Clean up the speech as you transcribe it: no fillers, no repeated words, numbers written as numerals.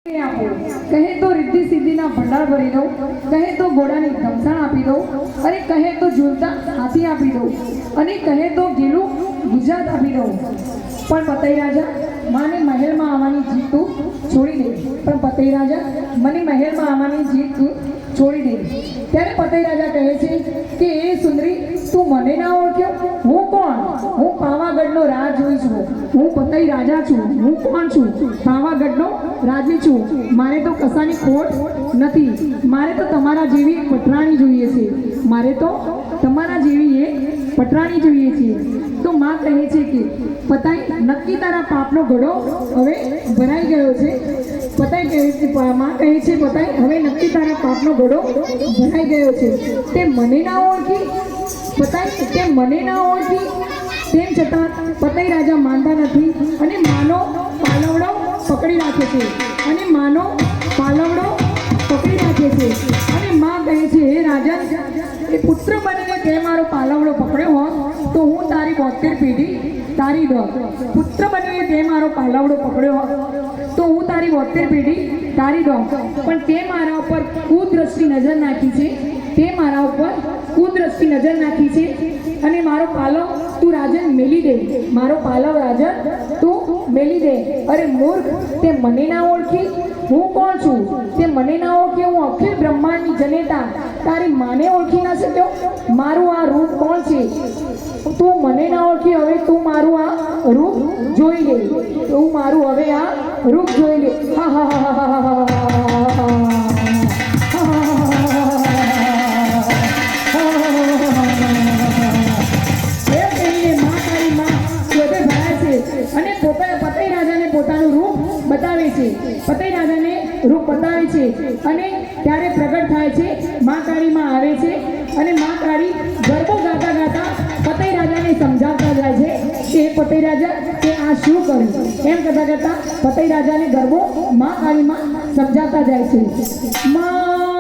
कहे तो रिद्धि सिद्धि ना भंडार भरी दो, कहे तो घोड़ा ने घमसाण आपी दो, अरे कहे तो झूलता हाथी आपी दो, अरे कहे तो गेलू गुजरात आपी दो। पण पतई राजा माने महल में आवानी जीत तू छोड़ी दे। पण पतई राजा मने महल में आवानी जीत तू छोड़ी दे। त्यारे पतई राजा कहे छे कि ए सुंदरी तू मने ना ओळख्यो, हूँ कोण? हूँ पावागढ़नो राज जोई छुं, हूँ पतई राजा छुं। हूँ कोण छुं? पावागढ़नो राजी छुं। मारे तो कसानी खोट नथी, मारे तो तमारा जेवी एक पटराणी जोईए छे, मारे तो तमारा जेवी एक पटराणी जोईए छे। तो मां कहे छे कि पताई नक्की तारा पापनो घड़ो हवे भराई गयो छे। पताई कहे छे, मां कहे छे पताई हवे नक्की तारा पापनो घड़ो भराई गयो छे। ते मने ना ओळखी, पताई ते मने ना ओळखी, तेम छतां पतई राजा मानता नथी अने मानो पालवड़ो पकड़ी राखे छे, अने मानो पालवड़ो पकड़ी राखे छे। अने मां कहे छे हे राजा ए पुत्र बनीने ते मारो पालवड़ो पकड़्यो होत तो हूँ तारी 72 पेढ़ी तारी दो। पुत्र बनीने ते मारो पालवड़ो पकड़्यो होत तो हूँ तारी 72 पेढ़ी तारी दो। पण ते मारा उपर कुदृष्टि नजर नाखी छे, ते मारा उपर कुदृष्टि नजर नाखी छे अने मारो पालव तू राजन मेली दे, मारो पालव राजन तू मेली दे। अरे मूर्ख, ते मने ना ओळखी, हूँ कोण छुं? ते मने ना ओळखी, हूँ अखिल ब्रह्मांडनी जनेता, तारी माने ओळखी ना शक्यो। मारू आ रूप कोण छे? तू मने ना ओळखी, हवे तू मारू आ रूप जोई ले, तू मारू हवे आ रूप जोई ले। हा हा हा हा हा हा। पतई राजा ने रूप बतावे छे अने त्यारे प्रगट थाय छे, मां काली मां आवे छे अने मां काली गरबो गाता गाता पतई राजा ने समझावता जाय छे कि पतई राजा के आ शुं कर्युं। एम करता करता पतई राजा ने गरबो मां काली मां समझावता जाय छे। मां